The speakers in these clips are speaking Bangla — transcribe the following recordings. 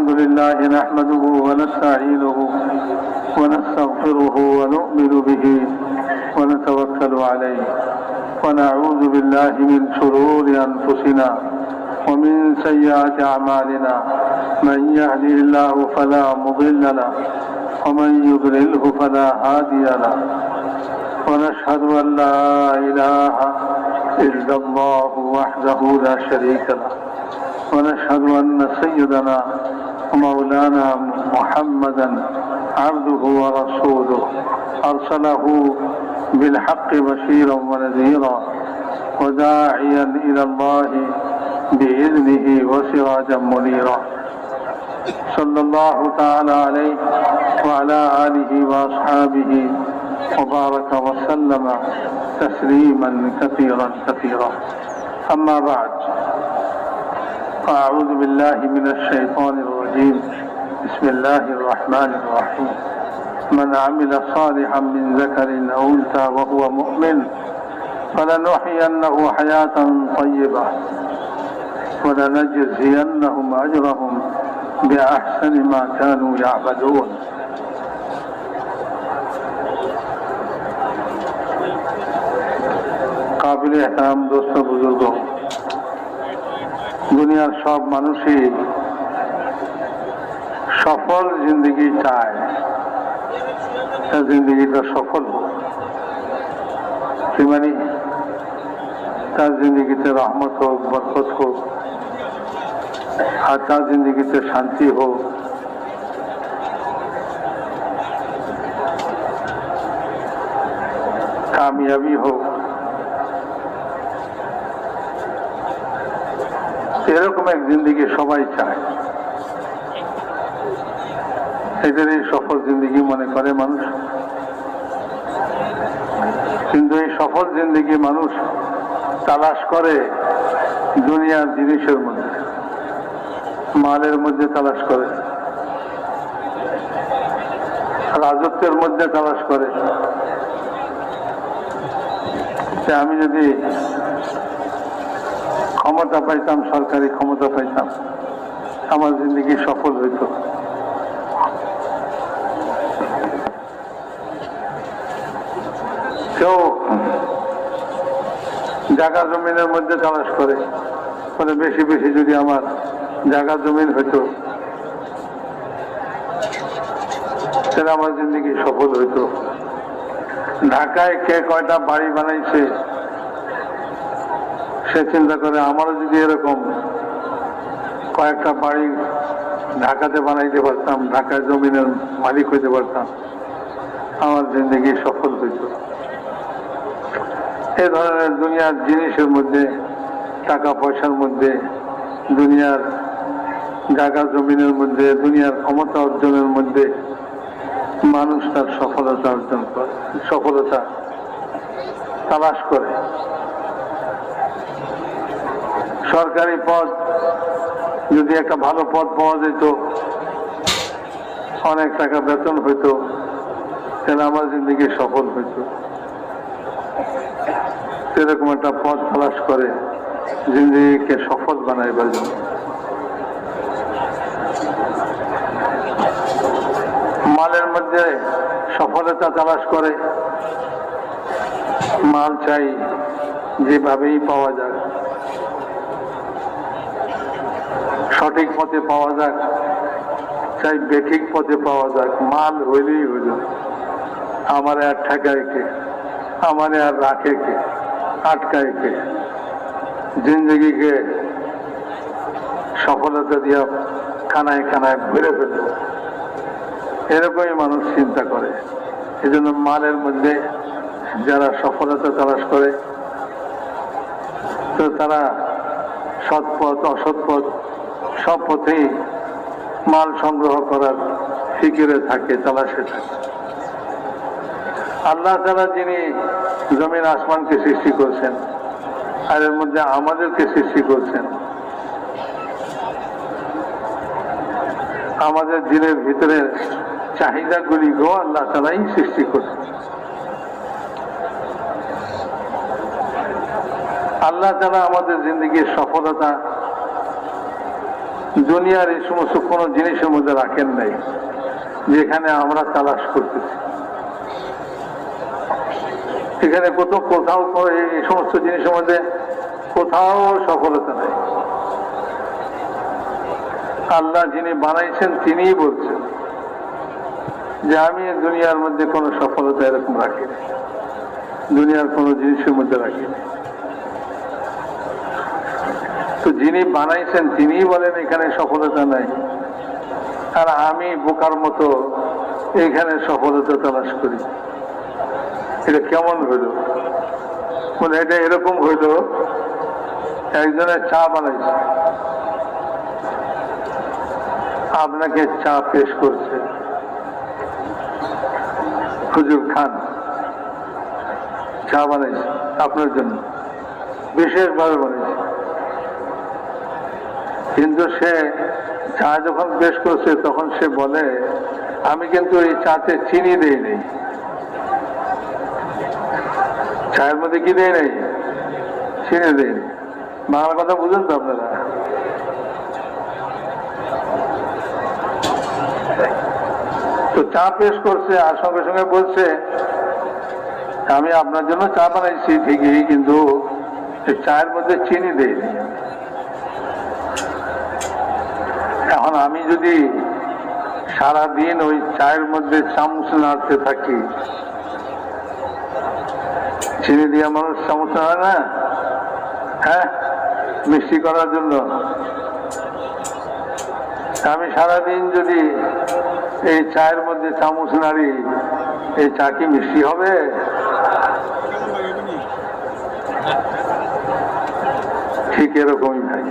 الحمد لله نحمده ونستعينه ونستغفره ونؤمن به ونتوكل عليه ونعوذ بالله من شرور أنفسنا ومن سيئات أعمالنا من يهده الله فلا مضل له ومن يضلله فلا هادي له ونشهد أن لا إله إلا الله وحده لا شريك له ونشهد أن سيدنا ومولانا محمدا عبده ورسوله أرسله بالحق بشيرا ونذيرا وداعيا إلى الله بإذنه وسراجا منيرا صلى الله تعالى عليه وعلى آله وأصحابه وبارك وسلم تسليما كثيرا كثيرا أما بعد أعوذ بالله من الشيطان الرجيم بسم الله الرحمن الرحيم من عمل صالحا من ذكر أو أنثى وهو مؤمن فلنحيينه حياة طيبة ولنجزينهم أجرهم بأحسن ما كانوا يعملون قابل احترام دوست বুজুর্গ দুনিয়ার সব মানুষই সফল জিন্দগি চায়, তার জিন্দগিটা সফল হোক, মানে তার জিন্দগিতে রহমত হোক, বরকত হোক, আর তার জিন্দগিতে শান্তি হোক, কামিয়াবি হোক। এরকম এক জিন্দগি সবাই চায়, এটারই সফল জিন্দগি মনে করে মানুষ। কিন্তু এই সফল জিন্দগি মানুষ তালাশ করে দুনিয়ার জিনিসের মধ্যে, মালের মধ্যে তালাশ করে, রাজত্বের মধ্যে তালাশ করে। আমি যদি ক্ষমতা পাইতাম, সরকারি ক্ষমতা পাইতাম, আমার জিন্দগি সফল হইত। কেউ জায়গা জমিনের মধ্যে তালাশ করে, মানে বেশি বেশি যদি আমার জায়গা জমিন হইত তাহলে আমার জিন্দগি সফল হইত। ঢাকায় কে কয়টা বাড়ি বানাইছে সে চিন্তা করে আমারও যদি এরকম কয়েকটা বাড়ি ঢাকাতে বানাইতে পারতাম, ঢাকায় জমিনের মালিক হইতে পারতাম, আমার জিন্দগি সফল হইত। এই ধরনের দুনিয়ার জিনিসের মধ্যে, টাকা পয়সার মধ্যে, দুনিয়ার জায়গা জমিনের মধ্যে, দুনিয়ার ক্ষমতা অর্জনের মধ্যে মানুষ তার সফলতা অর্জন করে, সফলতা তালাশ করে। সরকারি পদ, যদি একটা ভালো পদ পাওয়া যেত, অনেক টাকা বেতন হইতো, তাহলে আমার জিন্দগি সফল হইত। সেরকম একটা পদ তালাশ করে জিন্দগিকে সফল বানাইবার জন্য। মালের মধ্যে সফলতা তালাশ করে, মাল চাই যেভাবেই পাওয়া যায়, সঠিক পথে পাওয়া যাক, চাই বেঠিক পথে পাওয়া যাক, মাল হইলেই হইল। আমার আর ঠেকায় কে, আমার আর রাখে কে, আটকায় কে, জিন্দগিকে সফলতা দিয়া কানায় কানায় ভরে ফেলল, এরকমই মানুষ চিন্তা করে। এই জন্য মালের মধ্যে যারা সফলতা তালাশ করে, তো তারা সৎ পথ অসৎ পথ সব পথেই মাল সংগ্রহ করার ফিকিরে থাকে, তালাশে থাকে। আল্লাহ তাআলা যিনি জমিন আসমানকে সৃষ্টি করছেন, আর এর মধ্যে আমাদেরকে সৃষ্টি করছেন, আমাদের দিনের ভিতরে চাহিদাগুলি গো আল্লাহ তাআলাই সৃষ্টি করছেন। আল্লাহ তাআলা আমাদের জিন্দগির সফলতা দুনিয়ার এই সমস্ত কোনো জিনিসের মধ্যে রাখেন নাই যেখানে আমরা তালাশ করতেছি। এখানে কোথাও এই সমস্ত জিনিসের মধ্যে কোথাও সফলতা নাই। আল্লাহ যিনি বানাইছেন তিনিই বলছেন যে আমি দুনিয়ার মধ্যে কোনো সফলতা এরকম রাখিনি, দুনিয়ার কোনো জিনিসের মধ্যে রাখিনি। তো যিনি বানাইছেন তিনিই বলেন এখানে সফলতা নাই, আর আমি বোকার মতো এখানে সফলতা তালাশ করি। এটা কেমন হইল? বলে এটা এরকম হইল, একজনের চা বানাইছে, আপনাকে চা পেশ করছে, হুজুর খান, চা বানাইছে আপনার জন্য, বিশেষভাবে বানাইছে। কিন্তু সে চা যখন পেশ করছে তখন সে বলে আমি কিন্তু এই চাতে চিনি দেই নেই। চায়ের মধ্যে কি দেয় নেই? চিনি দেয় নেই। বাংলা কথা বুঝেন তো আপনারা? তো চা পেশ করছে আর সঙ্গে সঙ্গে বলছে আমি আপনার জন্য চা বানাইছি ঠিকই, কিন্তু চায়ের মধ্যে চিনি দেই নেই। এখন আমি যদি সারাদিন ওই চায়ের মধ্যে চামচ নাড়তে থাকি, চিনি দিয়ে মানুষ চামচ নাড়ে না? হ্যাঁ, মিষ্টি করার জন্য। আমি সারাদিন যদি এই চায়ের মধ্যে চামচ নাড়ি, এই চা কি মিষ্টি হবে? ঠিক এরকমই ভাই,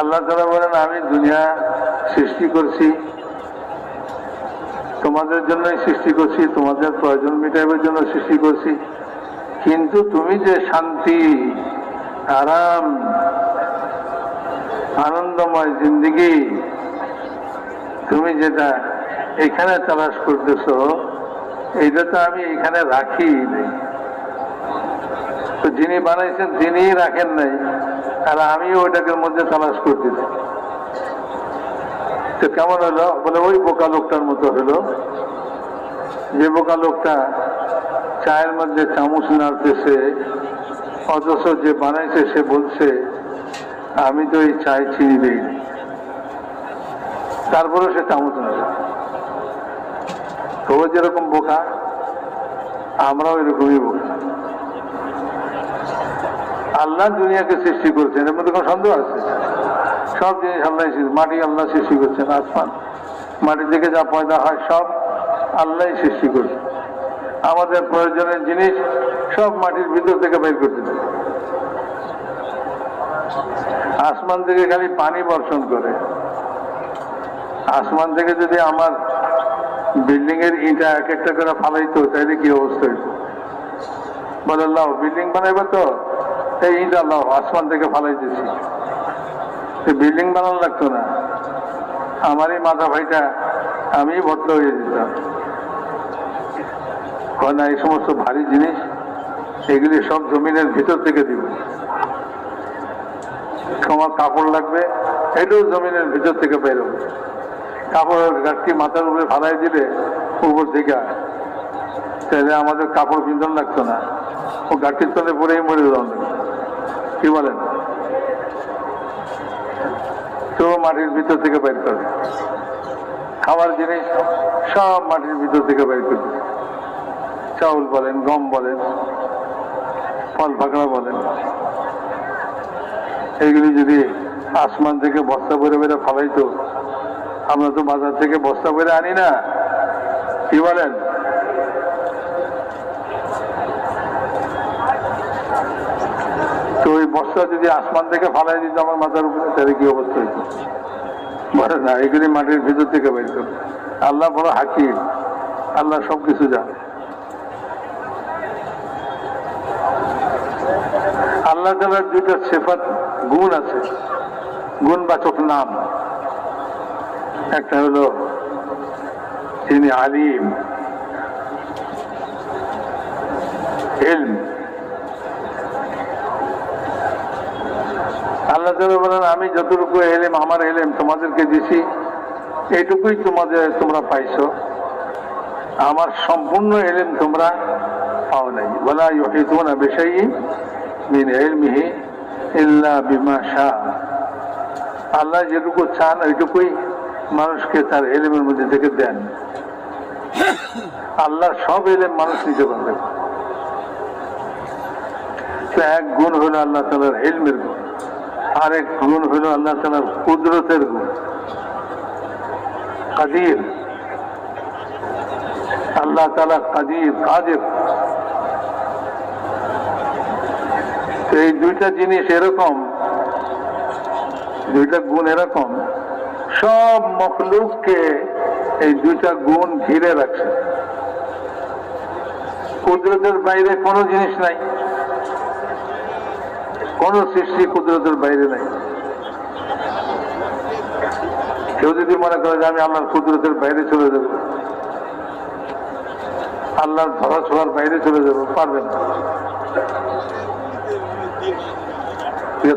আল্লাহ তাআলা বলেন আমি দুনিয়া সৃষ্টি করছি, তোমাদের জন্যই সৃষ্টি করছি, তোমাদের প্রয়োজন মেটাবার জন্য সৃষ্টি করছি, কিন্তু তুমি যে শান্তি, আরাম, আনন্দময় জিন্দেগি তুমি যেটা এখানে তালাশ করতেছ, এইটা তো আমি এখানে রাখি নেই। তো যিনি বানাইছেন তিনিই রাখেন নাই, আর আমি ওইটাকে মধ্যে তালাশ করতেছি। তো কেমন হলো? বলে ওই বোকা লোকটার মতো হলো, যে বোকা লোকটা চায়ের মধ্যে চামচ নাড়তেছে, অথচ যে বানাইছে সে বলছে আমি তো এই চায় চিনি দিইনি, তারপরে সে চামচ নাড়ে। তো যেরকম বোকা, আমরাও এরকমই বোকা। আল্লাহ দুনিয়াকে সৃষ্টি করছেন, এর মধ্যে কোনো সন্দেহ আছে? সব জিনিস আল্লাহ, মাটি আল্লাহ সৃষ্টি করছেন, আসমান মাটি থেকে যা পয়দা হয় সব আল্লাহ সৃষ্টি করছে। আমাদের প্রয়োজনের জিনিস সব মাটির ভিতর থেকে বের করতে হবে। আসমান থেকে খালি পানি বর্ষণ করে। আসমান থেকে যদি আমার বিল্ডিং এর ইটা এক একটা করে ফালাইতো তাহলে কি অবস্থা হইত? বলে লাও বিল্ডিং বানাইবে তো এই ইটা লাও আসমান থেকে ফালাইতেছি, বিল্ডিং বানানো লাগতো না, আমারই মাথা ভাইটা আমি ভর্তি হয়ে দিতাম। না, এই সমস্ত ভারী জিনিস এগুলি সব জমিনের ভিতর থেকে দিব। তোমার কাপড় লাগবে, এটাও জমিনের ভিতর থেকে বেরোবে। কাপড়ের গাছটি মাথার উপরে ফালাই দিলে উপর থেকে, তাহলে আমাদের কাপড় পিন্ধন লাগতো না, ও গাছটির তলে পরেই মরে যাওয়া। কি বলেন? তো মাটির ভিতর থেকে বের করবে। খাবার জিনিস সব মাটির ভিতর থেকে বের করবে। চাউল বলেন, গম বলেন, ফল ফাঁকড়া বলেন, এইগুলি যদি আসমান থেকে বস্তা ভরে ভরে ফালাইতো, আমরা তো বাজার থেকে বস্তা ভরে আনি না। কি বলেন? তো ওই বস্তা যদি আসমান থেকে ফালাই দিত আমার মাথার উপরে, তাহলে কি অবস্থা হইত? বলে না, এগুলি মাটির ভিতর থেকে বের করবে। আল্লাহ বড় হাকিম, আল্লাহ সবকিছু জানে। আল্লাহ তাআলার দুইটা সিফাত, গুণ আছে, গুণবাচক নাম। একটা হলো তিনি আলিম, ইলম, আল্লাহ তাআলা বলেন, আমি যতটুকু এলেম, আমার এলেম তোমাদেরকে দিছি, এইটুকুই তোমরা পাইছো, আমার সম্পূর্ণ এলেম তোমরা পাও নাই। ওয়ালা ইউহিতুনা বিশাইইন মিন ইলমিহি ইল্লা বিমা শা। আল্লাহ যেটুকু চান ওইটুকুই মানুষকে তার এলেমের মধ্যে থেকে দেন। আল্লাহর সব এলেম মানুষ নিতে পারবে। তো এক গুণ হলো আল্লাহ তাআলার ইলমের গুণ, আরেক গুণ হলো আল্লাহ তাআলার কুদরতের গুণ, কাদির। আল্লাহ তাআলা কাদির, কাদির। এই দুইটা জিনিস এরকম, দুইটা গুণ এরকম, সব মখলুককে এই দুইটা গুণ ঘিরে রাখছে। কুদরতের বাইরে কোনো জিনিস নাই, কোন সৃষ্টি কুদরতের বাইরে নাই। কেউ যদি মনে করে যে আমি আল্লাহর কুদরতের বাইরে চলে যাব, আল্লাহর ধরা ছোঁয়ার বাইরে চলে যাব, পারবে না।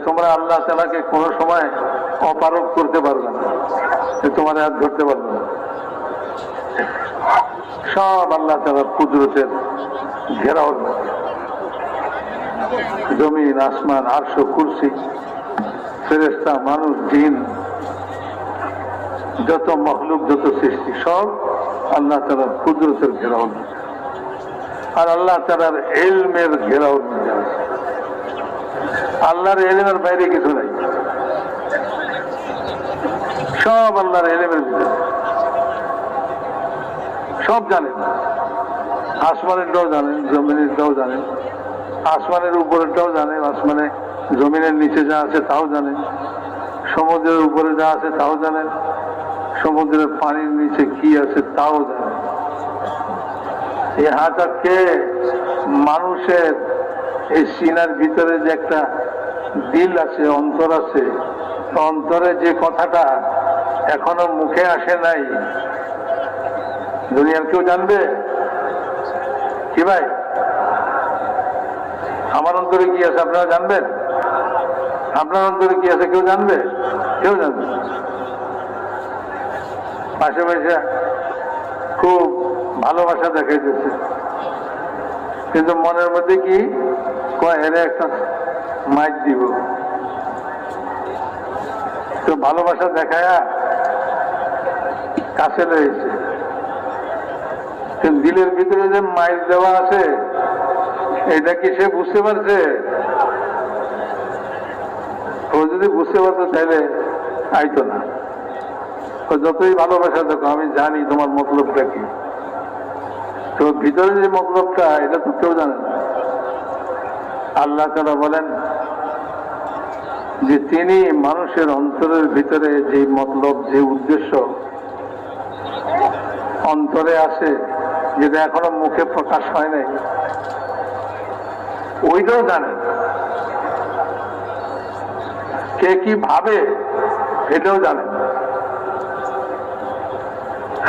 তোমরা আল্লাহ তাআলাকে কোনো সময় অপারগ করতে পারবে না, তোমার হাত ধরতে পারবে না। সব আল্লাহ তাআলার কুদরতের ঘেরাওর মধ্যে, জমিন, আসমান, আরশ, কুরসি, ফেরেশতা, মানুষ, জিন, যত মখলুক, যত সৃষ্টি, সব আল্লাহ তাআলার কুদরতের ঘেরাওর মধ্যে, আর আল্লাহ তাআলার ইলমের ঘেরাওর মধ্যে আছে। আল্লাহর ইলমের বাইরে কিছু নাই, সব আল্লাহর ইলমের ভিতরে। সব জানেন, আসমানেরটাও জানেন, জমিনেরটাও জানেন, আসমানের উপরেরটাও জানেন, আসমানে জমিনের নিচে যা আছে তাও জানেন, সমুদ্রের উপরে যা আছে তাও জানেন, সমুদ্রের পানির নিচে কি আছে তাও জানেন। ইহা তাকে মানুষের এই সিনার ভিতরে যে একটা দিল আছে, অন্তর আছে, অন্তরে যে কথাটা এখনো মুখে আসে নাই, দুনিয়ার কেউ জানবে কি ভাই? আমার অন্তরে কি আছে আপনারা জানবেন? আপনার অন্তরে কি আছে কেউ জানবে? কেউ জানবে। পাশে পাশে খুব ভালোবাসা দেখাইতেছে, কিন্তু মনের মধ্যে কি কয়, এর একটা মাইক দিব। তো ভালোবাসা দেখায়া কাছে রয়েছে, দিলের ভিতরে যে মাইক দেওয়া আছে এটা কি সে বুঝতে পারছে? ও যদি বুঝতে পারতো তাহলে আইতো না। যতই ভালোবাসা দেখো, আমি জানি তোমার মতলবটা কি, তো ভিতরে যে মতলবটা এটা তো কেউ জানে না। আল্লাহ তাআলা বলেন যে তিনি মানুষের অন্তরের ভিতরে যে মতলব, যে উদ্দেশ্য অন্তরে আছে, যেটা এখনো মুখে প্রকাশ হয় নাই, ওইটাও জানেন। কে কি ভাবে এটাও জানেন।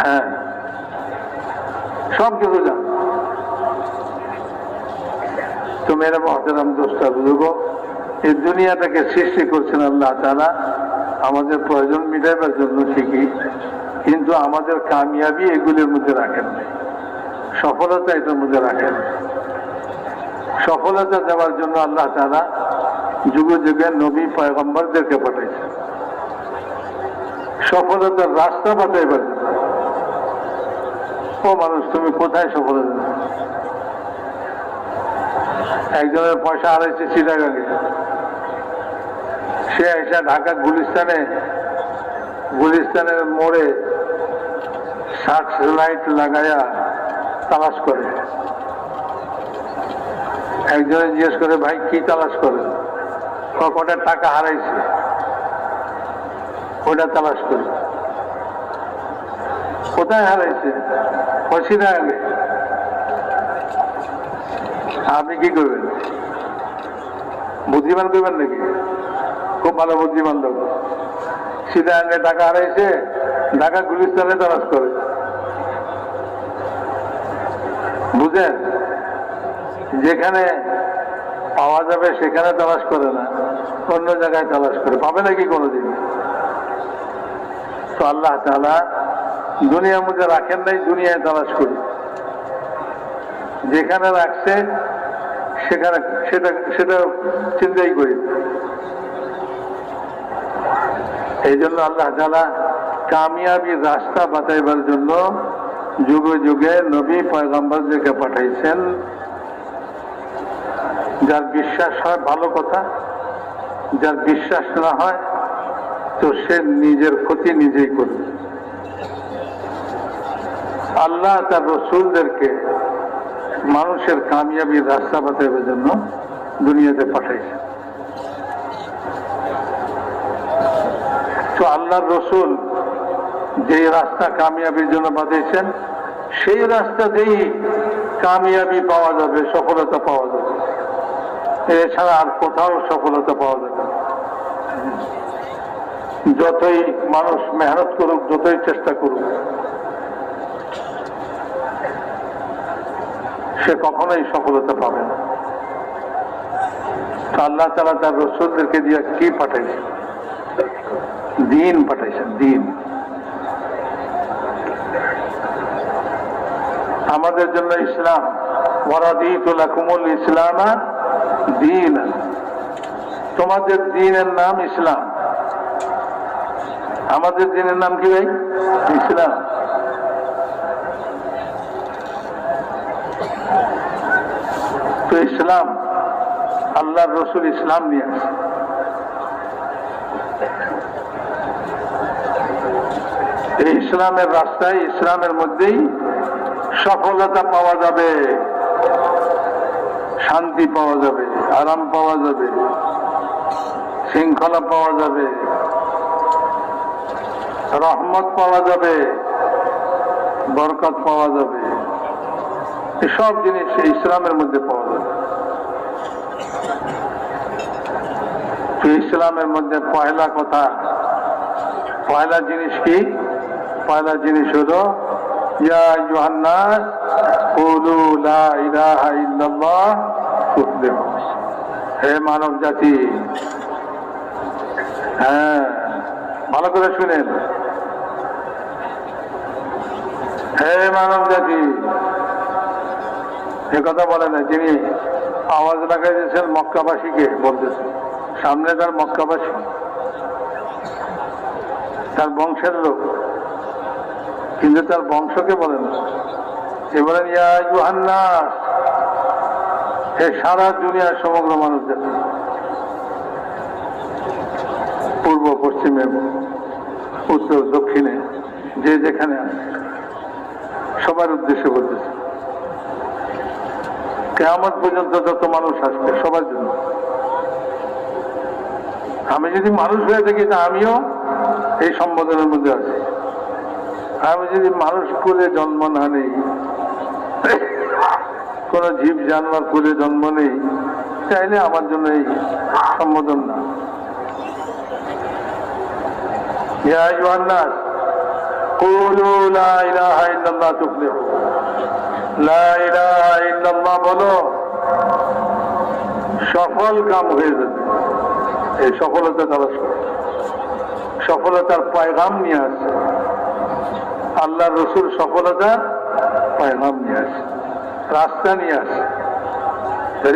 হ্যাঁ, সব কিছু জানেন। তো মেরা মহতারাম দোস্তা বুঝবো, এই দুনিয়াটাকে সৃষ্টি করছেন আল্লাহ তাআলা আমাদের প্রয়োজন মিটাইবার জন্য ঠিকই, কিন্তু আমাদের কামিয়াবি এগুলির মধ্যে রাখেন নাই, সফলতা এটার মধ্যে রাখেন। সফলতা দেওয়ার জন্য আল্লাহ তাআলা যুগে যুগে নবী পয়গম্বরদেরকে পাঠাইছেন, সফলতার রাস্তা পাঠাইবার জন্য। ও মানুষ, তুমি কোথায় সফলতা? একজনের পয়সা হারাইছে চিটাগাঙ্গে, সে এসে ঢাকা গুলিস্তানের মোড়ে সার্চ লাইট লাগাইয়া তালাশ করে। একজনে জিজ্ঞেস করে, ভাই কি তালাশ করে? কটা টাকা হারাইছে, ওটা তালাশ করে। কোথায় হারাইছে? চিটাগাঙ্গে। আপনি কি করবেন? বুদ্ধিমান করবেন নাকি? খুব ভালো বুদ্ধিমান লোক। চিটাগাঙ্গে টাকা হারাইছে, ঢাকা গুলিস্তানে তালাশ করে। বুঝেন, যেখানে পাওয়া যাবে সেখানে তালাশ করে না, অন্য জায়গায় তালাশ করে, পাবে নাকি কোনোদিন? তো আল্লাহ তাআলা দুনিয়ার মধ্যে রাখেন নাই, দুনিয়ায় তালাশ করি। যেখানে রাখছে সেখানে সেটা চিন্তাই করি। এই জন্য আল্লাহ তাআলা কামিয়াবির রাস্তা বাতাইবার জন্য যুগে যুগে নবী পয়গম্বরদেরকে পাঠাইছেন। যার বিশ্বাস হয় ভালো কথা, যার বিশ্বাস না হয় তো সে নিজের ক্ষতি নিজেই করবে। আল্লাহ তার রসুলদেরকে মানুষের কামিয়াবির রাস্তা বাতাইবার জন্য দুনিয়াতে পাঠাইছে। তো আল্লাহর রসুল যেই রাস্তা কামিয়াবির জন্য বাতাইছেন সেই রাস্তাতেই কামিয়াবি পাওয়া যাবে, সফলতা পাওয়া যাবে। এছাড়া আর কোথাও সফলতা পাওয়া যাবে না। যতই মানুষ মেহনত করুক, যতই চেষ্টা করুক, সে কখনোই সফলতা পাবে না। আল্লাহ তাআলা তার রসুলদেরকে দিয়ে কি পাঠাইছে? দিন পাঠাইছেন, দিন। আমাদের জন্য ইসলাম, ওয়ারাদিতু লাকুমুল ইসলামা দীনান, তোমাদের দ্বীনের নাম ইসলাম। আমাদের দ্বীনের নাম কি ভাই? ইসলাম। তো ইসলাম, আল্লাহর রসুল ইসলাম নিয়ে আসে। এই ইসলামের রাস্তায়, ইসলামের মধ্যেই সফলতা পাওয়া যাবে, শান্তি পাওয়া যাবে, আরাম পাওয়া যাবে, শৃঙ্খলা পাওয়া যাবে, রহমত পাওয়া যাবে, বরকত পাওয়া যাবে। এসব জিনিস ইসলামের মধ্যে পাওয়া যাবে। তো ইসলামের মধ্যে পয়লা কথা, পয়লা জিনিস কি? পয়লা জিনিস হলো ইয়া আইয়ুহান নাস কুলু লা ইলাহা ইল্লাল্লাহ তুফলিহু। হে মানব জাতি, হ্যাঁ ভালো করে শুনেন, হে মানব জাতি। এ কথা বলে না, যিনি আওয়াজ লাগাই দিয়েছেন মক্কাবাসীকে বলতেছেন, সামনে তার মক্কাবাসী, তার বংশের লোক, কিন্তু তার বংশকে বলেন না। এ বলেন ইয়া আইয়ুহান নাস, হে সারা দুনিয়ার সমগ্র মানুষ জাতি, পূর্ব পশ্চিমে উত্তর দক্ষিণে যে যেখানে আছে সবার উদ্দেশ্যে বলতেছে। কিয়ামত পর্যন্ত যত মানুষ আসবে সবার জন্য। আমি যদি মানুষ হয়ে থাকি তা আমিও এই সম্বোধনের মধ্যে আছি। আমি যদি মানুষ কুলে জন্ম না নেই, কোন জীব জানোয়ার কুলে জন্ম নেই, চাইলে আমার জন্য এই সম্বোধন না। ইয়া আইয়ুহান নাস কুলু লা ইলাহা ইল্লাল্লাহ তুফলিহু। লা ইলাহা ইল্লাল্লাহ বলো, সফল কাম হয়ে যাবে। এই সফলতা তালাশ করে, সফলতার পয়গাম নিয়ে আসে। আল্লাহর রসুল সফলতার পয়গাম নিয়ে আসে, রাস্তা নিয়ে আসে,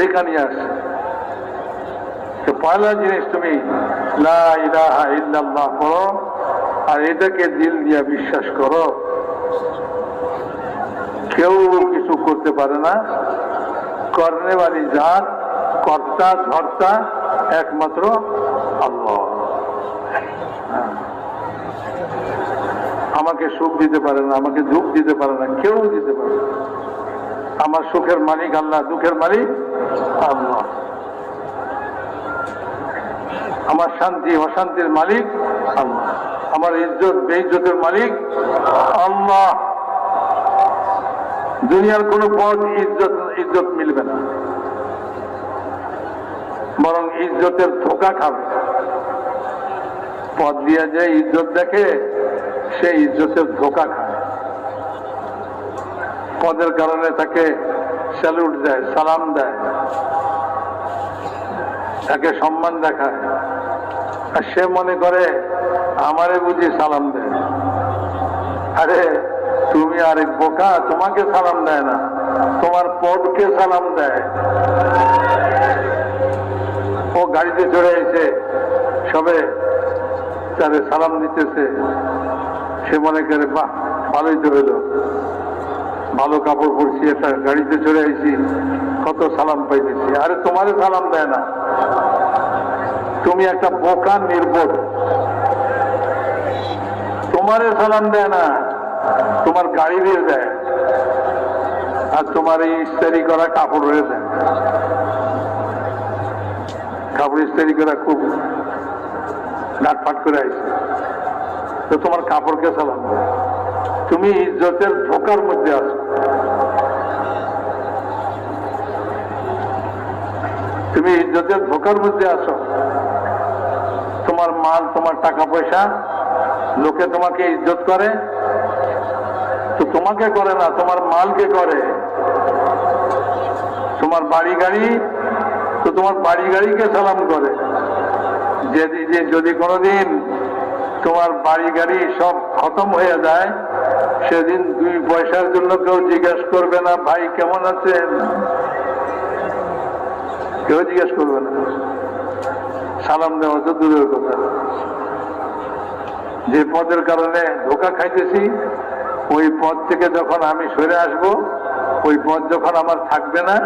রেখা নিয়ে আসে। তো পয়লা জিনিস তুমি লা ইলাহা ইল্লাল্লাহ পড়ো, আর এটাকে দিল দিয়ে বিশ্বাস করো কেউ কিছু করতে পারে না। করনেওয়ালি জাত, কর্তা ধর্তা একমাত্র আল্লাহ। আমাকে সুখ দিতে পারে না, আমাকে দুঃখ দিতে পারে না, কেউ দিতে পারে না। আমার সুখের মালিক আল্লাহ, দুঃখের মালিক আল্লাহ। আমার শান্তি অশান্তির মালিক আল্লাহ, আমার ইজ্জত বেইজ্জতের মালিক আল্লাহ। দুনিয়ার কোন পদ ইজ্জত মিলবে না, বরং ইজ্জতের ধোঁকা খাবে। পদ দিয়া যে ইজ্জত দেখে সে ইজ্জতের ধোঁকা খায়। পদের কারণে তাকে স্যালুট দেয়, সালাম দেয়, তাকে সম্মান দেখায়, আর সে মনে করে আমারে বুঝি সালাম দেয়। আরে তুমি আরেক বোকা, তোমাকে সালাম দেয় না, তোমার পদকে সালাম দেয়। ও গাড়িতে চড়ে এসে সবে তারে সালাম দিতেছে, সে মনে করে বাহ ভালোই তো হলো, ভালো কাপড় পরছি, একটা গাড়িতে চড়ে আইছি, কত সালাম পাইতেছি। আরে তোমারে সালাম দেয় না, তুমি একটা বোকা নির্বোধ, তোমারে সালাম দেয় না, তোমার গাড়ি দিয়ে দেয়, আর তোমার এই ইস্তারি করা কাপড় হয়ে দেয়। কাপড় ইস্তারি করা খুব ঘাটপাট করে আইছে, তো তোমার কাপড়কে সালাম দেয়। তুমি ইজ্জতের ধোকার মধ্যে আছো, তুমি ইজ্জতের ধোকার মধ্যে আছো। তোমার মাল, তোমার টাকা পয়সা, লোকে তোমাকে ইজ্জত করে, তো তোমাকে করে না, তোমার মালকে করে। তোমার বাড়ি গাড়ি, তো তোমার বাড়ি গাড়িকে সালাম করে। যদি কোনোদিন তোমার বাড়ি গাড়ি সব খতম হয়ে যায়, সেদিন 2 পয়সার জন্য কেউ জিজ্ঞেস করবে না ভাই কেমন আছেন, কেউ জিজ্ঞেস করবে না। সালাম দেওয়া তো দূরের কথা, যে পদের কারণে ধোকা খাইতেছি, ওই পদ থেকে যখন আমি সরে আসব, ওই পদ যখন আমার থাকবে না,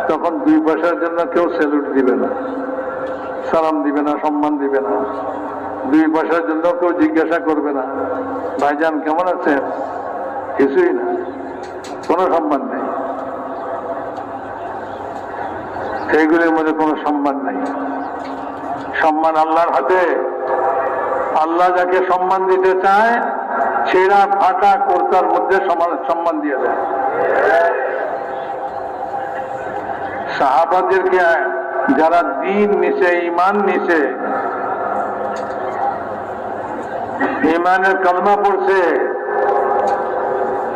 তখন 2 পয়সার জন্য কেউ স্যালুট দিবে না, সালাম দিবে না, সম্মান দিবে না। 2 পয়সার জন্য কেউ জিজ্ঞাসা করবে না ভাইজান কেমন আছেন, কিছুই না, কোনো সম্মান নেই। এইগুলির মধ্যে কোনো সম্মান নেই। সম্মান আল্লাহর হাতে। আল্লাহ যাকে সম্মান দিতে চায়, ছেঁড়া ফাটা কর্তার মধ্যে সম্মান দিয়ে দেয়। সাহাবাদেরকে যারা দ্বীন নিছে, ঈমান নিছে, ঈমানের কালমা পড়ছে,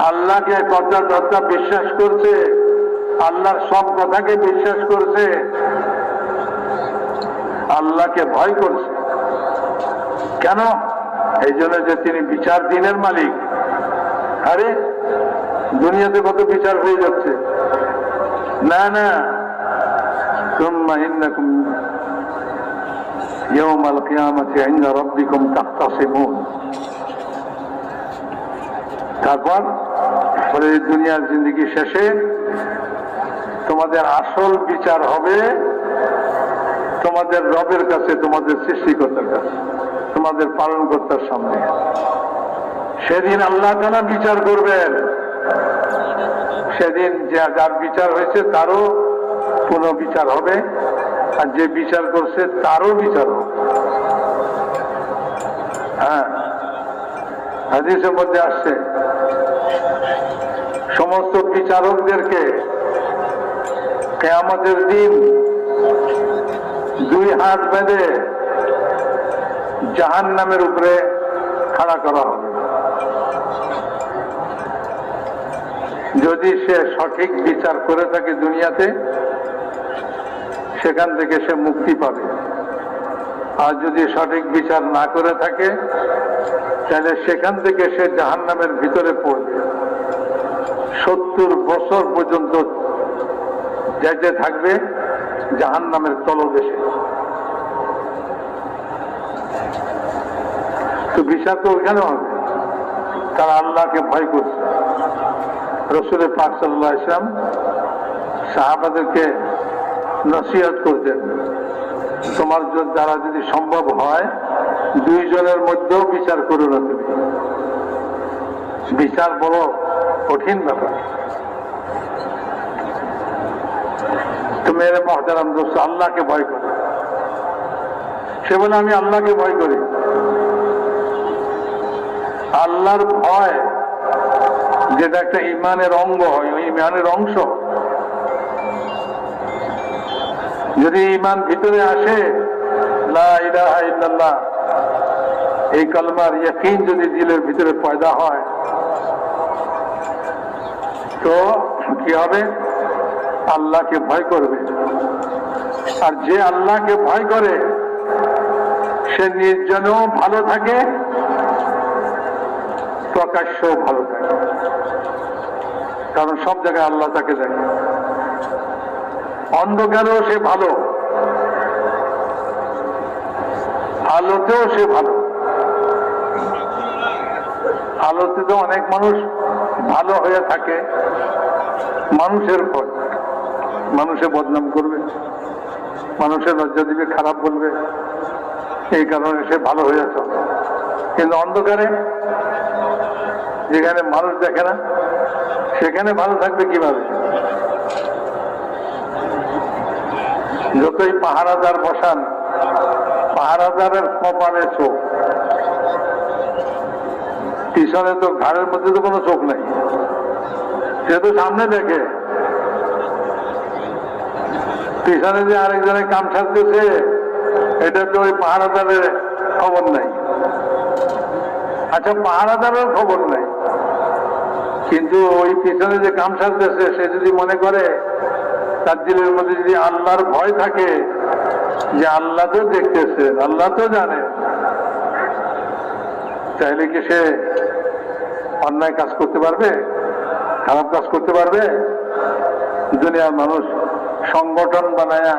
আল্লাহকে কথা কথা বিশ্বাস করছে, আল্লাহর সব কথাকে বিশ্বাস করছে, আল্লাহকে ভয় করছে। কেন? এই জন্য যে তিনি বিচার দিনের মালিক। আরে দুনিয়াতে কত বিচার হয়ে যাচ্ছে, না না, সুম্মা ইন্নাকুম ইয়াওমাল কিয়ামাতি ইনদা রাব্বিকুম তাখতাসিমুন। তারপর পরে দুনিয়ার জিন্দেগি শেষে তোমাদের আসল বিচার হবে তোমাদের রবের কাছে, তোমাদের সৃষ্টিকর্তার কাছে, তোমাদের পালনকর্তার সামনে। সেদিন আল্লাহ তাআলা বিচার করবেন। সেদিন যার বিচার হয়েছে তারও পুনর্বিচার হবে, আর যে বিচার করছে তারও বিচার হবে। হ্যাঁ, হাদিসের মধ্যে আসছে সমস্ত বিচারকদেরকে কিয়ামতের দিন 2 হাত বেঁধে জাহান্নামের উপরে খাড়া করা হবে। যদি সে সঠিক বিচার করে থাকে দুনিয়াতে, সেখান থেকে সে মুক্তি পাবে। আর যদি সঠিক বিচার না করে থাকে, তাহলে সেখান থেকে সে জাহান্নামের ভিতরে পড়বে। 70 বছর পর্যন্ত যেতে থাকবে জাহান্নামের তলদেশে। তো বিচার তো ওইখানে হবে। তারা আল্লাহকে ভয় করছে। রাসূল পাক সাল্লাল্লাহু আলাইহি ওয়াসাল্লাম সাহাবাদেরকে নসিহত করতেন, তোমার দ্বারা যদি সম্ভব হয় 2 জনের মধ্যেও বিচার করো না। তুমি বিচার বড় কঠিন ব্যাপার। তো মেরে মহতারাম দোস্ত, আল্লাহকে ভয় করো। সে বলে আমি আল্লাহকে ভয় করি। আল্লাহর ভয় যেটা একটা ঈমানের অঙ্গ, ওই ঈমানের অংশ। যদি ঈমান ভিতরে আসে, লা ইলাহা ইল্লাল্লাহ, এই কালমার ইয়াকিন যদি দিলের ভিতরে পয়দা হয়, তো কি হবে? আল্লাহকে ভয় করবে। আর যে আল্লাহকে ভয় করে সে নির্জনেও ভালো থাকে, প্রকাশ্যও ভালো থাকে, কারণ সব জায়গায় আল্লাহ তাকে দেখে। অন্ধকারেও সে ভালো, আলোতেও সে ভালো। আলোতে তো অনেক মানুষ ভালো হয়ে থাকে মানুষের ভয়, মানুষে বদনাম করবে, মানুষের লজ্জা দিবে, খারাপ বলবে, এই কারণে সে ভালো হয়ে চলে। কিন্তু অন্ধকারে যেখানে মানুষ দেখে না সেখানে ভালো থাকবে কিভাবে? যতই পাহারাদার বসান, পাহারাদারের কপালে চোখ, পিছনে তো ঘাড়ের মধ্যে তো কোনো চোখ নাই, সে তো সামনে দেখে। পিছনে যে আরেকজনের কাম সারতেছে এটা তো ওই পাহারাদারের খবর নাই। আচ্ছা, পাহারাদারের খবর নাই, কিন্তু ওই পিছনে যে কাম সারতেছে সে যদি মনে করে, তার দিলের মধ্যে যদি আল্লাহর ভয় থাকে যে আল্লাহ তো দেখতেছেন, আল্লাহ তো জানেন, তাহলে কি সে অন্যায় কাজ করতে পারবে? খারাপ কাজ করতে পারবে? দুনিয়ার মানুষ সংগঠন বানায়া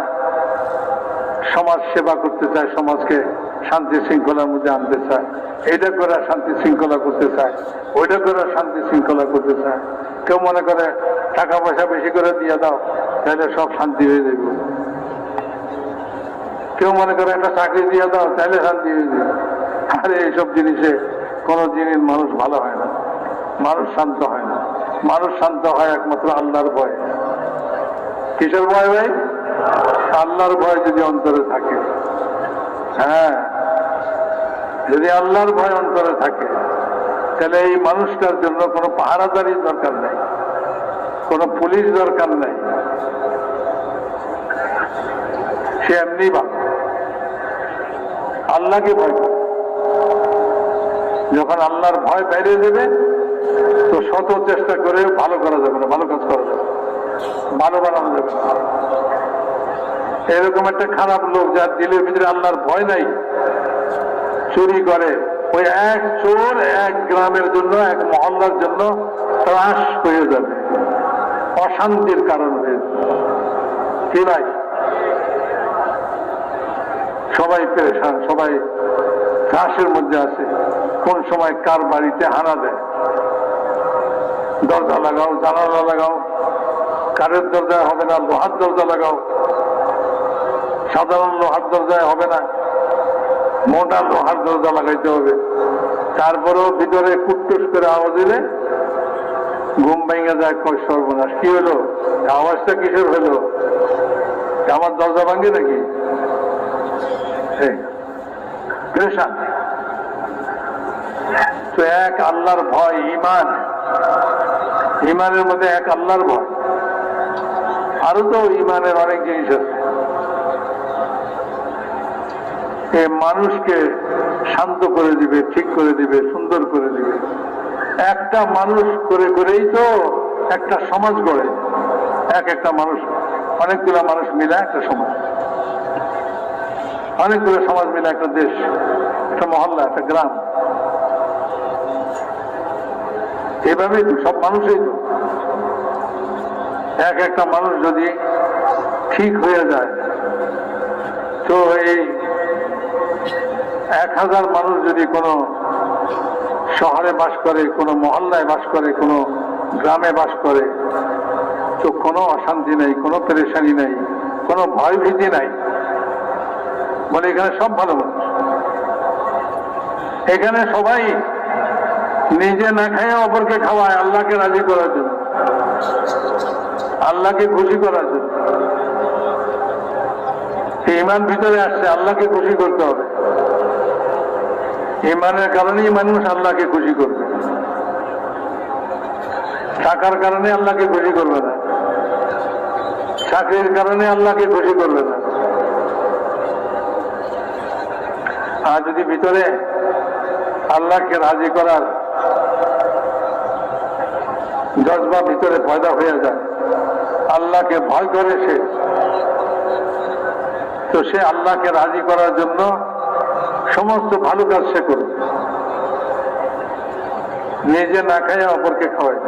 সমাজ সেবা করতে চায়, সমাজকে শান্তি শৃঙ্খলার মধ্যে আনতে চায়, এইটা করে শান্তি শৃঙ্খলা করতে চায়, ওইটা করে শান্তি শৃঙ্খলা করতে চায়। কেউ মনে করে টাকা পয়সা বেশি করে দিয়ে দাও তাহলে সব শান্তি হয়ে যাবে, কেউ মনে করে একটা চাকরি দিয়ে দাও তাহলে শান্তি হয়ে যাবে। আরে এইসব জিনিসে কোনো জিনিস মানুষ ভালো হয় না, মানুষ শান্ত হয় না। মানুষ শান্ত হয় একমাত্র আল্লাহর ভয়। কিসের ভয় ভাই? আল্লাহর ভয় যদি অন্তরে থাকে। হ্যাঁ, যদি আল্লাহর ভয় অন্তরে থাকে তাহলে এই মানুষটার জন্য কোনো পাহারাদারির দরকার নাই, কোনো পুলিশ দরকার নাই, সে এমনি ভালো আল্লাহকে ভয় করে। যখন আল্লাহর ভয় বেরিয়ে দেবে তো শত চেষ্টা করে ভালো করা যাবে না, ভালো কাজ করা যাবে, ভালো বানানো যাবে না। এরকম একটা খারাপ লোক যার দিলের ভিতরে আল্লাহর ভয় নাই, চুরি করে, ওই এক চোর এক গ্রামের জন্য, এক মহল্লার জন্য ত্রাস হয়ে যাবে, অশান্তির কারণ হয়ে যাবে। কি ভাই? সবাই পেরেশান, সবাই ত্রাসের মধ্যে আছে। কোন সময় কার বাড়িতে হানা দেয়, দরজা লাগাও, জানালা লাগাও, কারের দরজায় হবে না, লোহার দরজা লাগাও। সাধারণ লোহার দরজায় হবে না, মোটা লোহার দরজা লাগাইতে হবে। তারপরেও ভিতরে কুট্টুস করে আওয়াজ দিলে ঘুম ভেঙে যায়, কয় সর্বনাশ, কি হলো, আওয়াজটা কিসের হলো? আমার দরজা ভাঙে নাকি? পেরেশান। তো এক আল্লাহর ভয়, ইমান, ইমানের মধ্যে এক আল্লাহর ভয়। আরো তো ইমানের অনেক জিনিস আছে। এ মানুষকে শান্ত করে দিবে, ঠিক করে দিবে, সুন্দর করে দিবে। একটা মানুষ করে করেই তো একটা সমাজ গড়ে। একটা মানুষ, অনেকগুলো মানুষ মিলে একটা সমাজ, অনেকগুলো সমাজ মিলে একটা দেশ, একটা মহল্লা, একটা গ্রাম। এভাবেই তো সব মানুষই তো। একটা মানুষ যদি ঠিক হয়ে যায় তো এই 1000 মানুষ যদি কোনো শহরে বাস করে, কোনো মহল্লায় বাস করে, কোনো গ্রামে বাস করে, তো কোনো অশান্তি নাই, কোনো পেরেশানি নাই, কোনো ভয় ভীতি নাই। বলে এখানে সব ভালো মানুষ, এখানে সবাই নিজে না খায় অপরকে খাওয়ায় আল্লাহকে রাজি করার জন্য, আল্লাহকে খুশি করার জন্য। ইমান ভিতরে আসছে, আল্লাহকে খুশি করতে হবে। ইমানের কারণেই মানুষ আল্লাহকে খুশি করবে, টাকার কারণে আল্লাহকে খুশি করবে না, চাকরির কারণে আল্লাহকে খুশি করবে না। আর যদি ভিতরে আল্লাহকে রাজি করার জজবা ভিতরে পয়দা হয়ে যায়, আল্লাহকে ভয় করে সে, তো সে আল্লাহকে রাজি করার জন্য সমস্ত ভালো কাজ সে করবে, নিজে না খায় অপরকে খাওয়ায়।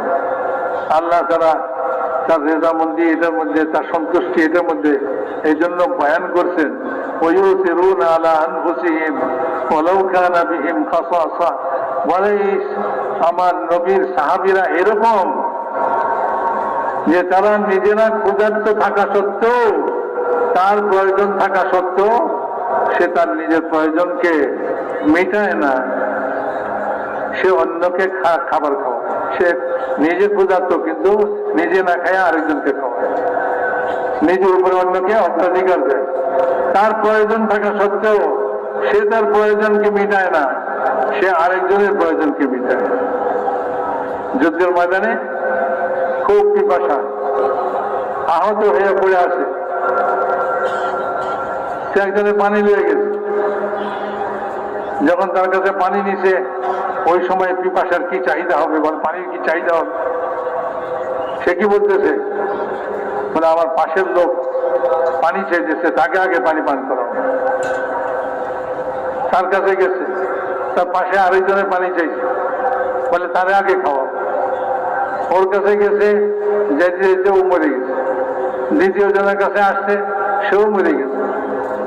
আল্লাহ তারা তার রেজামন্দি এটার মধ্যে, তার সন্তুষ্টি এটার মধ্যে এই জন্য বয়ান করছেন, ওয়ুসিরুনা আলা আনফুসিহিম ওয়ালাউ কানা বিহিম খাসাসা। বলে আমার নবীর সাহাবীরা এরকম যে তারা নিজেরা ক্ষুধার্ত থাকা সত্ত্বেও, তার প্রয়োজন থাকা সত্ত্বেও সে তার নিজের প্রয়োজনকে মেটায় না, সে অন্যকে খাবার খাওয়ায়। সে নিজে ক্ষুধার্ত কিন্তু নিজে না খায় আরেকজনকে খাওয়ায়, নিজের উপরে অন্যকে অগ্রাধিকার দেয়। তার প্রয়োজন থাকা সত্ত্বেও সে তার প্রয়োজনকে মিটায় না, সে আরেকজনের প্রয়োজনকে মিটায়। যুদ্ধের ময়দানে খুব পিপাসা, আহত হয়ে পড়ে আছে, সে একজনের পানি লেগে গেছে। যখন তার কাছে পানি নিছে, ওই সময় পিপাসার কি চাহিদা হবে, বল পানির কি চাহিদা হবে, সে কি বলতেছে, বলে আমার পাশের লোক পানি চাইতেছে, তাকে আগে পানি পান করা। তার কাছে গেছে, তার পাশে আরেকজনের পানি চাইছে, বলে তারে আগে খাওয়া। ওর কাছে গেছে, যেতে যেতে ও মরে গেছে। দ্বিতীয় জনের কাছে আসছে, সেও মরে গেছে।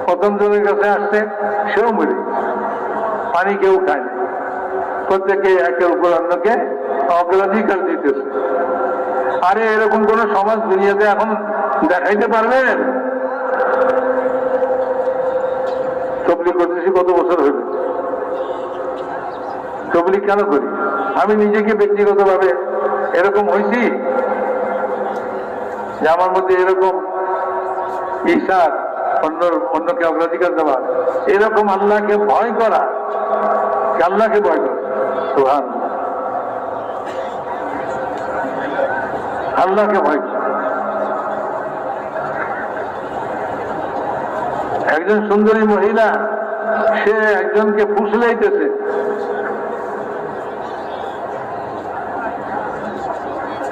প্রথম জনের কাছে আসছে, সেও মরে গেছে। পানি কেউ খায়নি, প্রত্যেকে একের উপর অন্যকে অগ্রাধিকার দিতেছে। আরে এরকম কোন সমাজ দুনিয়াতে এখন দেখাইতে পারবেন? তবলিগ করতেছি কত বছর হইল, তবলিগ কেন করি? আমি নিজেকে ব্যক্তিগতভাবে এরকম হয়েছি যে আমার মধ্যে এরকম ঈশার অন্যকে অগ্রাধিকার দেওয়া, এরকম আল্লাহকে ভয় করা, আল্লাহকে ভয় করা, সুবহানাল্লাহ, আল্লাহকে ভয় করা। একজন সুন্দরী মহিলা, সে একজনকে ফুসলাইতেছে,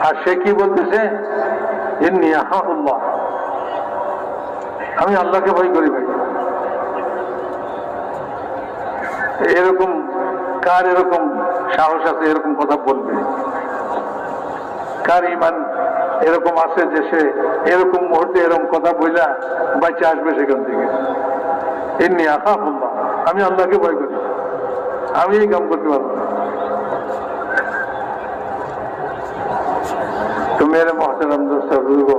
আর সে কি বলতেছে, ইন্নী আখাফুল্লাহ, আমি আল্লাহকে ভয় করি। ভাই এরকম কার এরকম সাহস আছে এরকম কথা বলবে? কার ইমান এরকম আছে যে সে এরকম মুহূর্তে এরকম কথা বইলা বাঁচে আসবে সেখান থেকে? ইন্নী আখাফুল্লাহ, আমি আল্লাহকে ভয় করি, আমি এই কাম করতে পারবো না। তো মেরে মহতারাম দোস্ত বুঝব,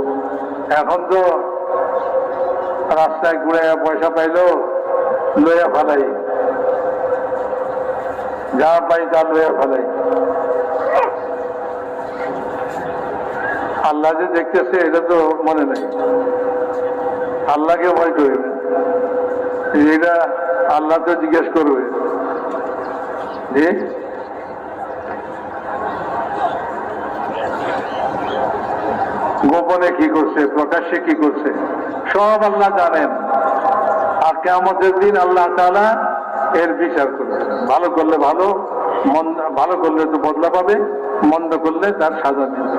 এখন তো রাস্তায় ঘুরে পয়সা পাইলো লইয়া ফেলাই, যা পাই তা লইয়া ফেলাই। আল্লাহ যে দেখতেছে এটা তো মনে নেই। আল্লাহকে ভয় করবে, এটা আল্লাহ তো জিজ্ঞেস করবে যে গোপনে কি করছে, প্রকাশ্যে কি করছে, সব আল্লাহ জানেন। আর কিয়ামতের দিন আল্লাহ তাআলা এর বিচার করবে। ভালো করলে ভালো, মন্দ ভালো করলে তো বদলা পাবে, মন্দ করলে তার সাজা দিবে।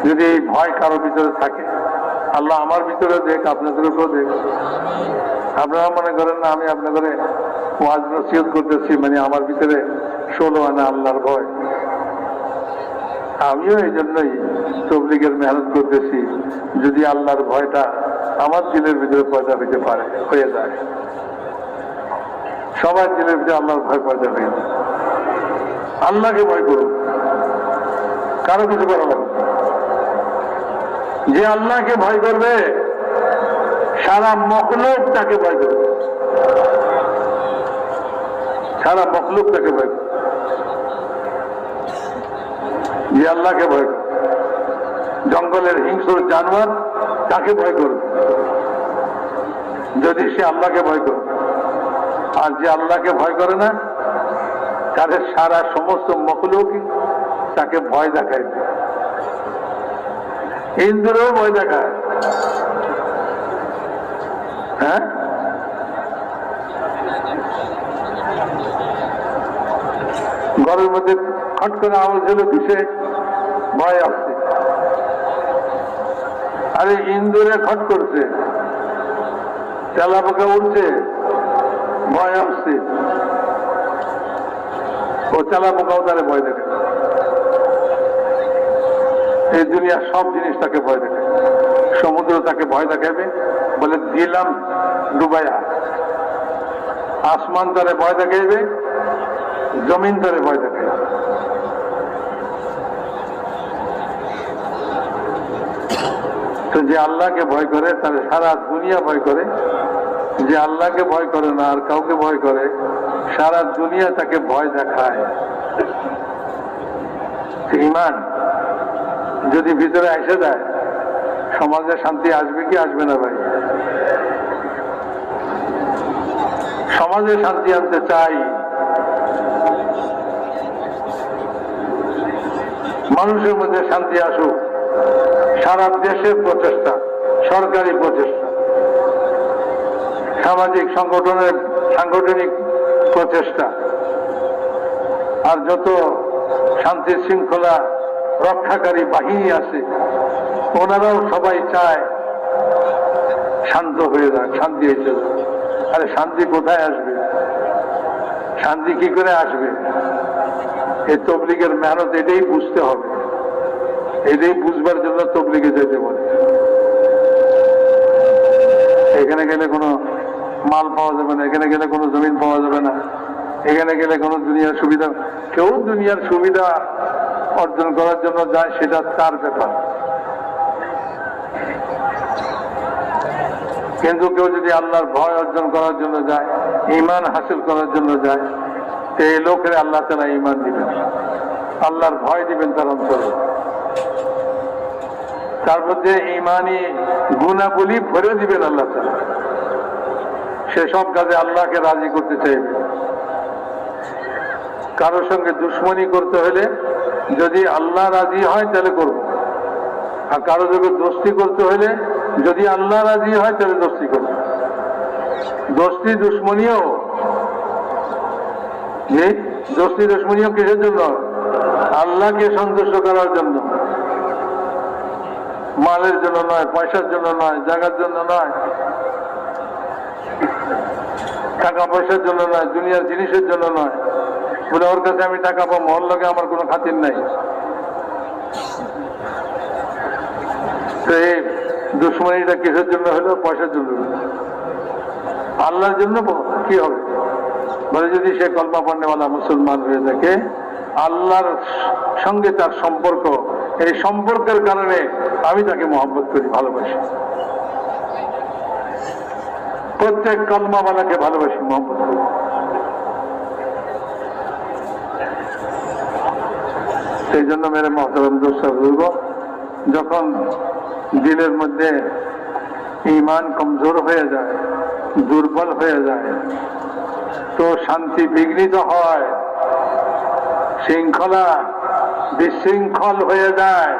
যদি এই ভয় কারো ভিতরে থাকে, আল্লাহ আমার ভিতরে দেখ, আপনাদেরকেও দেখ। আপনারা মনে করেন না আমি আপনাদের ওয়াজ নসিহত করতেছি, মানে আমার ভিতরে 16 আনা আল্লাহর ভয়। আমিও এই জন্যই তবলিগের মেহনত করতেছি, যদি আল্লাহর ভয়টা আমার দিলের ভিতরে পয়দা হইতে পারে, হয়ে যায়। সবার দিলের ভিতরে আল্লাহর ভয় পয়দা হয়ে যায়। আল্লাহকে ভয় করুন, কারো কিছু করা লাগবে। যে আল্লাহকে ভয় করবে, সারা মখলুক তাকে ভয় করবে, সারা মখলুক তাকে ভয় করবে। যে আল্লাহকে ভয় করবে, জঙ্গলের হিংস্র জানোয়ার তাকে ভয় করবে যদি সে আল্লাহকে ভয় করবে। আর যে আল্লাহকে ভয় করে না, তাদের সারা সমস্ত মখলুক তাকে ভয় দেখায়। ইন্দ্রও ভয় দেখায়, হ্যাঁ, ঘরের মধ্যে খট করে আওয়াজ হলো, কিসে ভয় আসছে। আরে ইন্দুরে খট করছে, তেলা পোকা উঠছে, ভয় আসছে, ও তেলা পোকাও তারে ভয় দেখে। এই দুনিয়ার সব জিনিস তাকে ভয় দেখে। সমুদ্র তাকে ভয় দেখাবে, বলে দিলাম ডুবাইয়া। আসমান তারে ভয় দেখাইবে, জমিন তারে ভয় দেখাইবে। তো যে আল্লাহকে ভয় করে তার সারা দুনিয়া ভয় করে, যে আল্লাহকে ভয় করে না আর কাউকে ভয় করে সারা দুনিয়া তাকে ভয় দেখায়। ঈমান যদি ভিতরে এসে যায়, সমাজে শান্তি আসবে কি আসবে না ভাই? সমাজে শান্তি আনতে চাই, মানুষের মধ্যে শান্তি আসুক। সারা দেশের প্রচেষ্টা, সরকারি প্রচেষ্টা, সামাজিক সাংগঠনিক প্রচেষ্টা, আর যত শান্তি শৃঙ্খলা রক্ষাকারী বাহিনী আছে ওনারাও সবাই চায় শান্ত হয়ে যাক, শান্তি এসে যাক। আরে শান্তি কোথায় আসবে? শান্তি কি করে আসবে? এই তবলিগের মেহনত এটাই বুঝতে হবে, এটাই বুঝবার জন্য তবলিগে যেতে বলে। এখানে গেলে কোনো মাল পাওয়া যাবে না, এখানে গেলে কোনো জমিন পাওয়া যাবে না, এখানে গেলে কোনো দুনিয়ার সুবিধা। কেউ দুনিয়ার সুবিধা অর্জন করার জন্য যায়, সেটা তার ব্যাপার। কিন্তু কেউ যদি আল্লাহর ভয় অর্জন করার জন্য যায়, ঈমান হাসিল করার জন্য যায়, তো এই লোকের আল্লাহ তাআলা ঈমান দিবেন, আল্লাহর ভয় দিবেন তার অন্তরে। তার মধ্যে ঈমানি গুণাবলী ভরে দিবেন আল্লাহ তাআলা। সে সব কাজে আল্লাহকে রাজি করতে চাইবে। কারোর সঙ্গে দুশ্মনী করতে হলে যদি আল্লাহ রাজি হয় তাহলে করব, আর কারো সঙ্গে দোস্তি করতে হলে যদি আল্লাহ রাজি হয় তাহলে দোস্তি করব। দোস্তি দুশ্মনীও কিসের জন্য? আল্লাহকে সন্তুষ্ট করার জন্য, মালের জন্য নয়, পয়সার জন্য নয়, জায়গার জন্য নয়, টাকা পয়সার জন্য নয়, দুনিয়ার জিনিসের জন্য নয়। বলে ওর কাছে আমি টাকা পাবো, ওর লগে আমার কোনো খাতির নাই। তো এই দুশ্মনীটা কিসের জন্য হলো? পয়সার জন্য। আল্লাহর জন্য কি হবে? বলে যদি সে কলমা পড়নেওয়ালা মুসলমান হয়ে থাকে, আল্লাহর সঙ্গে তার সম্পর্ক, এই সম্পর্কের কারণে আমি তাকে মহব্বত করি, ভালোবাসি। প্রত্যেক কলমাওয়ালাকে ভালোবাসি, মহব্বত করি। সেই জন্য মেরে মহতরম দোস্ত বুজুর্গ, যখন দিলের মধ্যে ঈমান কমজোর হয়ে যায়, দুর্বল হয়ে যায়, তো শান্তি বিঘ্নিত হয়, শৃঙ্খলা বিশৃঙ্খল হয়ে যায়।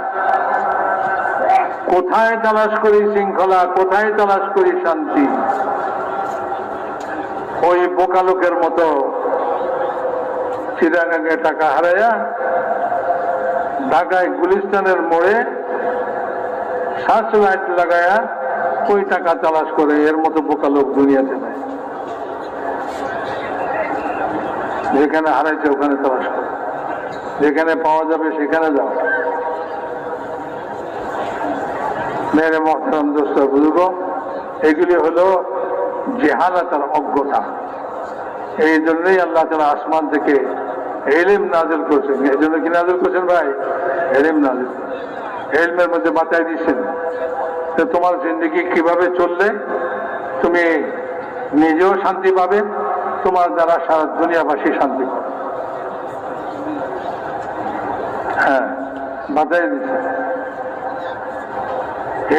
কোথায় তালাশ করি শৃঙ্খলা, কোথায় তালাশ করি শান্তি? ওই বোকা লোকের মতো চিটাগাঙে টাকা হারাইয়া ঢাকায় গুলিস্তানের মোড়ে সার্চ লাইট লাগায়া ওই টাকা তালাশ করে, এর মতো বোকা লোক দুনিয়াতে নাই। যেখানে হারাইছে ওখানে তালাশ করে, যেখানে পাওয়া যাবে সেখানে যাও। মেরে মহতরম দোস্ত বুজুর্গ, এগুলি হলো জেহালাত আর অজ্ঞতা। এই জন্যই আল্লাহ তাআলা আসমান থেকে ইলম নাযিল করেছেন। এই জন্য কি নাযিল করেছেন ভাই? ইলম নাযিল, ইলমের মধ্যে বাতায় দিচ্ছেন যে তোমার জিন্দেগি কিভাবে চললে তুমি নিজেও শান্তি পাবে, তোমার দ্বারা সারা দুনিয়াবাসী শান্তি পাবে। হ্যাঁ, বাতায় দিচ্ছে,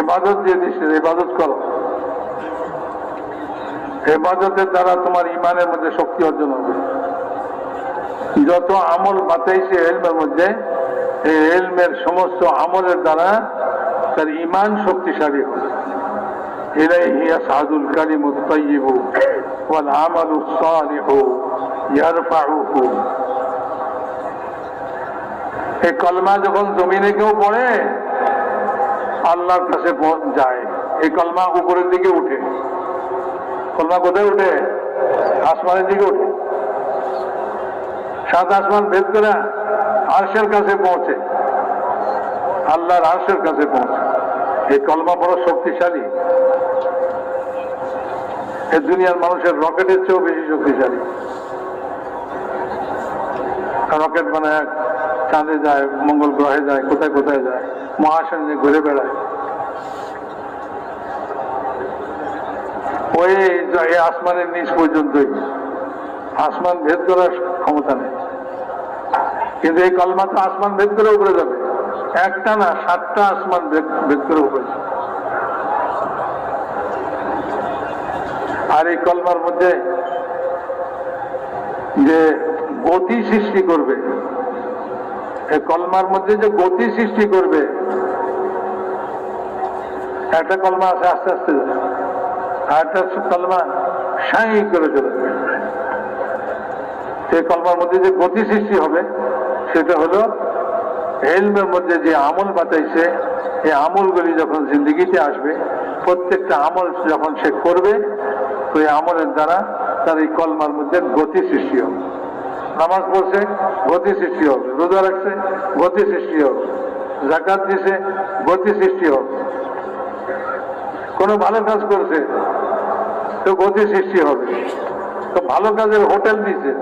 ইবাদত দিয়ে দিচ্ছে, ইবাদত করো। ইবাদতের দ্বারা তোমার ঈমানের মধ্যে শক্তি অর্জন হবে। যত আমল বাতাইছে ইলমের মধ্যে, এই ইলমের সমস্ত আমলের দ্বারা তার ঈমান শক্তিশালী হবে। ইলাইহি ইয়াসআদুল কালিমুত তাইয়্যিবু ওয়াল আমালুস সালিহু ইয়ারফাউহু। এই কলমা যখন জমিনে কেউ পড়ে, আল্লাহর কাছে যায়, এই কলমা উপরের দিকে উঠে। কলমা কোথায় উঠে? আসমানের দিকে উঠে, 7 আসমান ভেদ করে আরশের কাছে পৌঁছে, আল্লাহর আরশের কাছে পৌঁছে। এই কলমা বড় শক্তিশালী, এই দুনিয়ার মানুষের রকেটের চেয়েও বেশি শক্তিশালী। রকেট বানায়, চাঁদে যায়, মঙ্গল গ্রহে যায়, কোথায় কোথায় যায়, মহাশূন্যে ঘুরে বেড়ায়। ওই আসমানের নিচ পর্যন্তই, আসমান ভেদ করার ক্ষমতা নেই। কিন্তু এই কলমা তো আসমান ভেদ করে উপরে যাবে, একটা না 7টা আসমান ভেদ করে উপরে যাবে। আর এই কলমার মধ্যে যে গতি সৃষ্টি করবে, এই কলমার মধ্যে যে গতি সৃষ্টি করবে, একটা কলমা আছে আস্তে আস্তে যাবে, আর একটা কলমা সাই করে চলে যাবে। সেই কলমার মধ্যে যে গতি সৃষ্টি হবে সেটা হলো ইলমের মধ্যে যে আমল বাতাইছে, এই আমলগুলি যখন জিন্দগিতে আসবে, প্রত্যেকটা আমল যখন সে করবে, ওই আমলের দ্বারা তার এই কলমার মধ্যে গতি সৃষ্টি হবে। নামাজ পড়ছে, গতি সৃষ্টি হবে। রোজা রাখছে, গতি সৃষ্টি হবে। যাকাত দিছে, গতি সৃষ্টি হবে। কোনো ভালো কাজ করছে তো গতি সৃষ্টি হবে। তো ভালো কাজের হোটেল দিছে,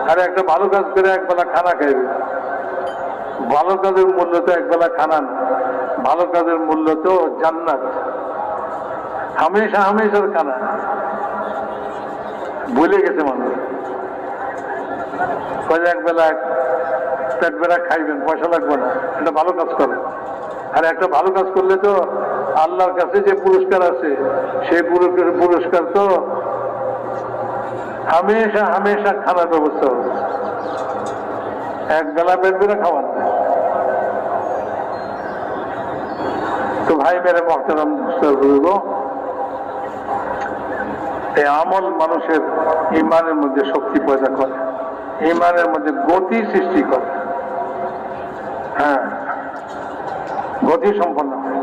আর একটা ভালো কাজ করে একবেলা খানা খাইবে। ভালো কাজের মূল্য তো একবেলা খানা না, ভালো কাজের মূল্য তো জান্নাত, হামেশা হামেশার খানা। ভুলে গেছে মানুষ, একবেলা পেট বেড়া খাইবেন, পয়সা লাগবে না, এটা ভালো কাজ করেন। আর একটা ভালো কাজ করলে তো আল্লাহর কাছে যে পুরস্কার আছে, সেই পুরস্কার তো হামেশা হামেশা খানার ব্যবস্থা হবে, একবেলা পেট বেড়া খাওয়ান। তো ভাই মেরে মহতারাম বুজুর্গ, এই আমল মানুষের ইমানের মধ্যে শক্তি পয়দা করে, ইমানের মধ্যে গতি সৃষ্টি করে। হ্যাঁ, গতি সম্পন্ন হয়।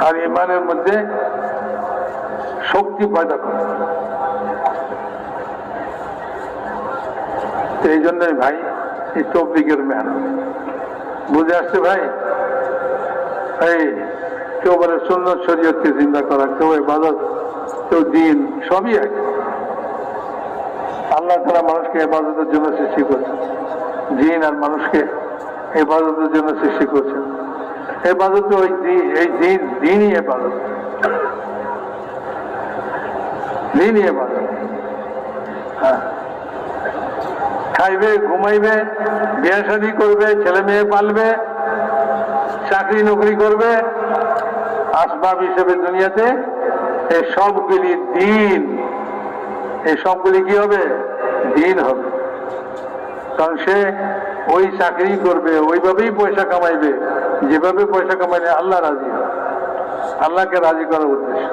আর ইমানের মধ্যে শক্তি পয়দা করে। এই জন্যই ভাই এই তবলিগের মেহনত বুঝে আসছে ভাই। এই কেউ বলে সুন্নত শরীয়তকে জিন্দা করা, কেউ ইবাদত, কেউ দিন, সবই এক। আল্লাহ তাআলা মানুষকে ইবাদতের জন্য সৃষ্টি করছেন, জিন আর মানুষকে ইবাদতের জন্য সৃষ্টি করছেন। ইবাদত ওই এই দিনই ইবাদত, দিনই ইবাদত। হ্যাঁ, খাইবে, ঘুমাইবে, বিয়ে শাদী করবে, ছেলে মেয়ে পালবে, চাকরি নকরি করবে, আসবাব হিসেবে দুনিয়াতে এই সবগুলি দিন, এই সবগুলি কি হবে? দিন হবে। কারণ সে ওই চাকরি করবে, ওইভাবেই পয়সা কামাইবে যেভাবে পয়সা কামাইলে আল্লাহ রাজি হয়। আল্লাহকে রাজি করার উদ্দেশ্য,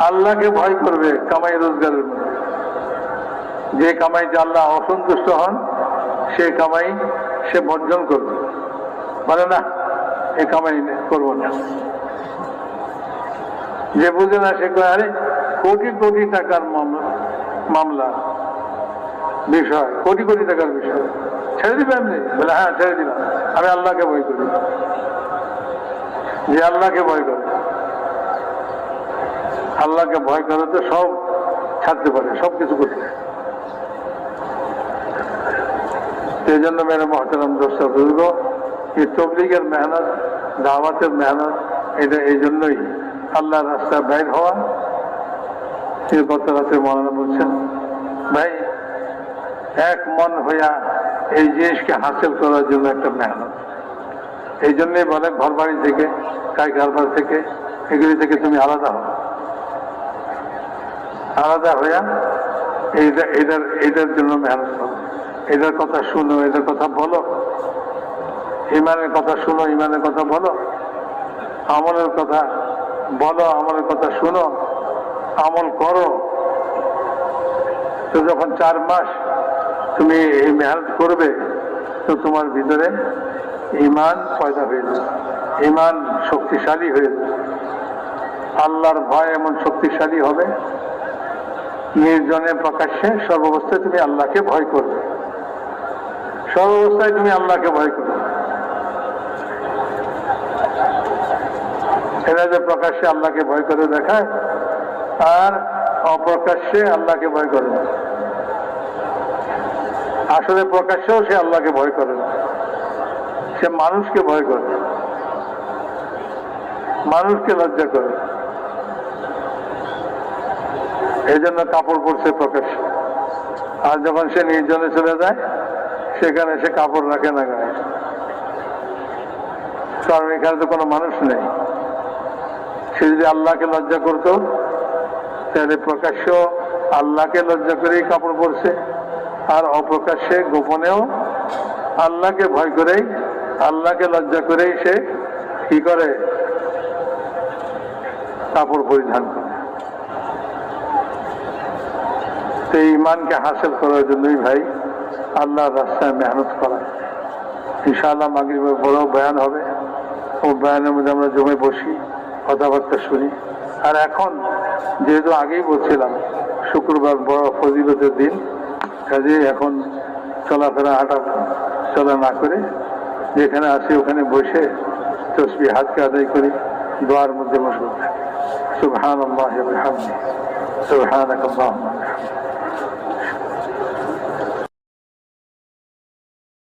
আল্লাহকে ভয় করবে কামাই রোজগারের মধ্যে। যে কামাইতে আল্লাহ অসন্তুষ্ট হন, সে কামাই সে বর্জন করবে, বলে না এ কামাই করবো না। যে বুঝে না সে কয়, আরে কোটি কোটি টাকার মামলা বিষয়, কোটি কোটি টাকার বিষয়, ছেড়ে দিবে এমনি? বলে হ্যাঁ ছেড়ে দিলাম, আমি আল্লাহকে ভয় করি। যে আল্লাহকে ভয় করে, আল্লাহকে ভয় করে তো সব ছাড়তে পারে, সব কিছু করতে। এই জন্য মেরে মহতারাম দোস্ত বুজুর্গ, এই তবলিগের মেহনত, দাওয়াতের মেহনত, এটা এই জন্যই আল্লাহর রাস্তায় বাইর হওয়া। গত রাতে মৌলানা বলছেন, ভাই এক মন হইয়া এই জিনিসকে হাসিল করার জন্য একটা মেহনত। এই জন্যই বলে ঘর বাড়ি থেকে, কাই কারবার থেকে, এগুলি থেকে তুমি আলাদা হও। আলাদা হইয়া এটার জন্য মেহনত করো, এটার কথা শুনো, এটার কথা বলো, ইমানের কথা শুনো, ইমানের কথা বলো, আমলের কথা বলো, আমলের কথা শুনো, আমল করো। তো যখন 4 মাস তুমি এই মেহনত করবে, তো তোমার ভিতরে ইমান পয়দা হয়ে যাবে, ইমান শক্তিশালী হয়ে যাবে। আল্লাহর ভয় এমন শক্তিশালী হবে, নির্জনে প্রকাশ্যে সর্বাবস্থায় তুমি আল্লাহকে ভয় করবে, সর্বাবস্থায় তুমি আল্লাহকে ভয় করবে। এরা যে প্রকাশ্যে আল্লাহকে ভয় করে দেখায় আর অপ্রকাশ্যে আল্লাহকে ভয় করে না, আসলে প্রকাশ্যেও সে আল্লাহকে ভয় করে না, সে মানুষকে ভয় করে, মানুষকে লজ্জা করে। এই জন্য কাপড় পরছে প্রকাশ্যে, আর যখন সে নির্জনে চলে যায় সেখানে সে কাপড় রাখে না গায়ে, কারণ এখানে তো কোনো মানুষ নেই। সে যদি আল্লাহকে লজ্জা করতো তাহলে প্রকাশ্য আল্লাহকে লজ্জা করেই কাপড় পরছে, আর অপ্রকাশ্যে গোপনেও আল্লাহকে ভয় করেই, আল্লাহকে লজ্জা করেই সে কি করে, কাপড় পরিধান করে। তো এই ইমানকে হাসিল করার জন্যই ভাই আল্লাহর রাস্তায় মেহনত করা। ইনশাআল্লাহ মাগরিবে বড় বয়ান হবে, ও বয়ানের মধ্যে আমরা জমে বসি, কথাবার্তা শুনি। আর এখন যেহেতু আগেই বলছিলাম শুক্রবার বড় ফজিলতের দিন, কাজে এখন চলাফেরা হাঁটা চলা না করে যেখানে আসি ওখানে বসে তসবিহ হাতকে আদায় করি, দোয়ার মধ্যে মশগুল থাকি। সুবহানাল্লাহি ওয়া বিহামদিহি, সুবহানাকাল্লাহুম্মা ওয়া বিহামদিক।